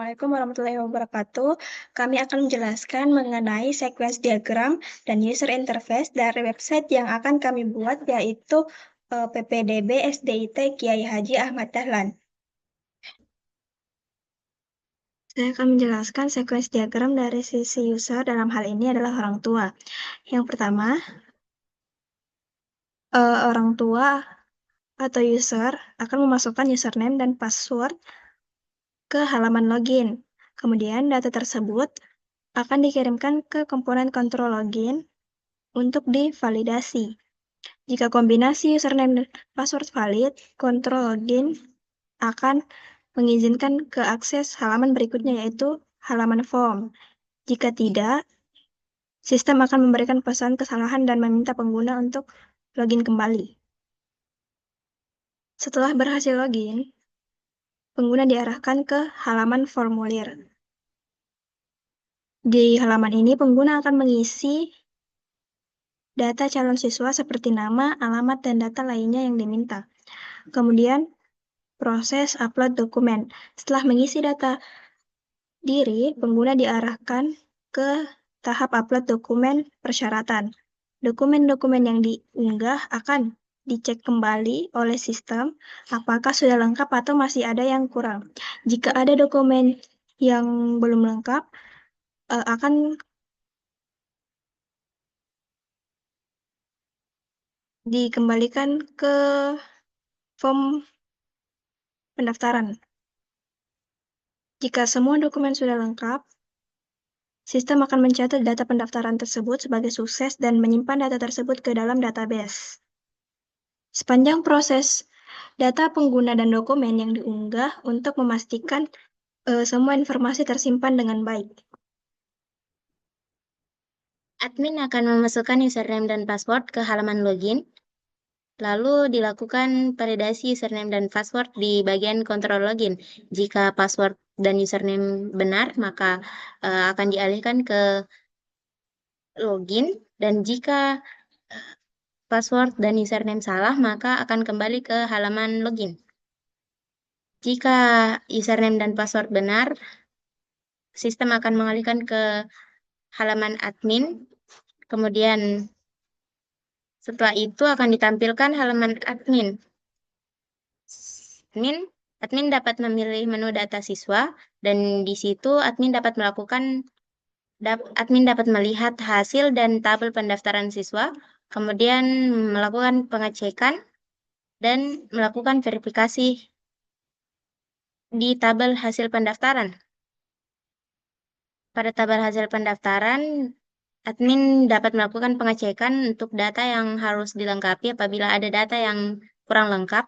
Assalamualaikum warahmatullahi wabarakatuh. Kami akan menjelaskan mengenai sequence diagram dan user interface dari website yang akan kami buat, yaitu PPDB SDIT Kiai Haji Ahmad Dahlan. Saya akan menjelaskan sequence diagram dari sisi user, dalam hal ini adalah orang tua. Yang pertama, orang tua atau user akan memasukkan username dan password ke halaman login. Kemudian data tersebut akan dikirimkan ke komponen kontrol login untuk divalidasi. Jika kombinasi username dan password valid, kontrol login akan mengizinkan ke akses halaman berikutnya, yaitu halaman form. Jika tidak, sistem akan memberikan pesan kesalahan dan meminta pengguna untuk login kembali. Setelah berhasil login, pengguna diarahkan ke halaman formulir. Di halaman ini, pengguna akan mengisi data calon siswa seperti nama, alamat, dan data lainnya yang diminta. Kemudian, proses upload dokumen. Setelah mengisi data diri, pengguna diarahkan ke tahap upload dokumen persyaratan. Dokumen-dokumen yang diunggah akan dicek kembali oleh sistem apakah sudah lengkap atau masih ada yang kurang. Jika ada dokumen yang belum lengkap, akan dikembalikan ke form pendaftaran. Jika semua dokumen sudah lengkap, sistem akan mencatat data pendaftaran tersebut sebagai sukses dan menyimpan data tersebut ke dalam database. Sepanjang proses, data pengguna dan dokumen yang diunggah untuk memastikan semua informasi tersimpan dengan baik. Admin akan memasukkan username dan password ke halaman login, lalu dilakukan validasi username dan password di bagian kontrol login. Jika password dan username benar, maka akan dialihkan ke login, dan jika password dan username salah, maka akan kembali ke halaman login. Jika username dan password benar, sistem akan mengalihkan ke halaman admin, kemudian setelah itu akan ditampilkan halaman admin. Admin dapat memilih menu data siswa, dan di situ admin dapat melihat hasil dan tabel pendaftaran siswa, kemudian melakukan pengecekan dan melakukan verifikasi di tabel hasil pendaftaran. Pada tabel hasil pendaftaran, admin dapat melakukan pengecekan untuk data yang harus dilengkapi apabila ada data yang kurang lengkap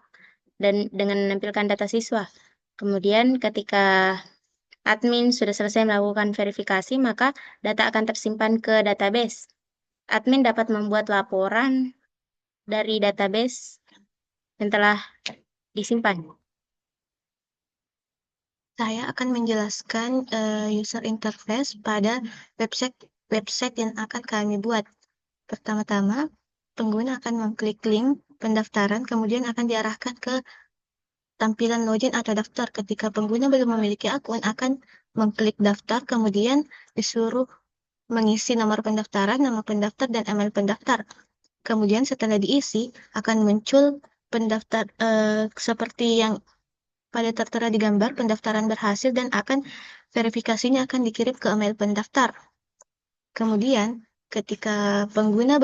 dan dengan menampilkan data siswa. Kemudian ketika admin sudah selesai melakukan verifikasi, maka data akan tersimpan ke database. Admin dapat membuat laporan dari database yang telah disimpan. Saya akan menjelaskan user interface pada website yang akan kami buat. Pertama-tama, pengguna akan mengklik link pendaftaran, kemudian akan diarahkan ke tampilan login atau daftar. Ketika pengguna belum memiliki akun, akan mengklik daftar, kemudian disuruh mengisi nomor pendaftaran, nama pendaftar, dan email pendaftar. Kemudian setelah diisi, akan muncul pendaftar seperti yang pada tertera di gambar, pendaftaran berhasil, dan verifikasinya akan dikirim ke email pendaftar. Kemudian, ketika pengguna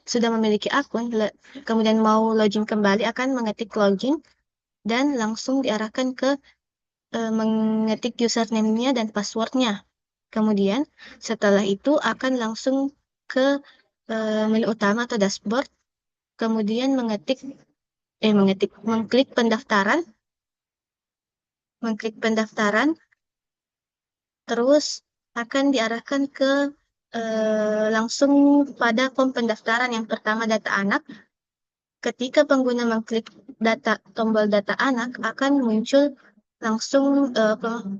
sudah memiliki akun, kemudian mau login kembali, akan mengetik login dan langsung diarahkan ke mengetik username-nya dan password-nya. Kemudian, setelah itu akan langsung ke menu utama atau dashboard, kemudian mengklik pendaftaran, terus akan diarahkan ke langsung pada form pendaftaran yang pertama, data anak. Ketika pengguna mengklik tombol data anak, akan muncul langsung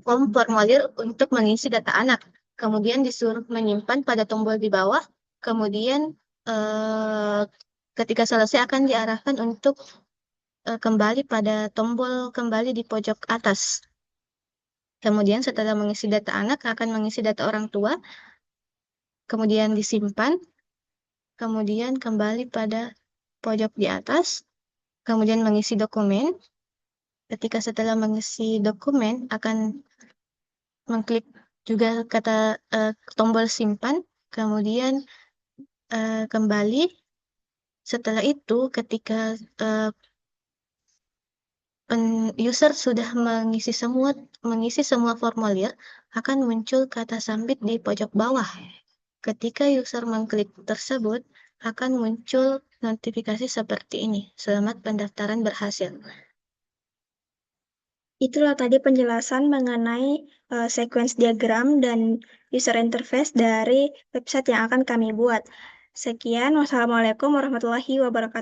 form formulir untuk mengisi data anak. Kemudian disuruh menyimpan pada tombol di bawah. Kemudian ketika selesai akan diarahkan untuk kembali pada tombol kembali di pojok atas. Kemudian setelah mengisi data anak, akan mengisi data orang tua, kemudian disimpan, kemudian kembali pada pojok di atas, kemudian mengisi dokumen. Ketika setelah mengisi dokumen, akan mengklik juga kata tombol simpan, kemudian kembali. Setelah itu, ketika user sudah mengisi semua formulir, akan muncul kata submit di pojok bawah. Ketika user mengklik tersebut, akan muncul notifikasi seperti ini. Selamat pendaftaran berhasil. Itulah tadi penjelasan mengenai sequence diagram dan user interface dari website yang akan kami buat. Sekian, wassalamualaikum warahmatullahi wabarakatuh.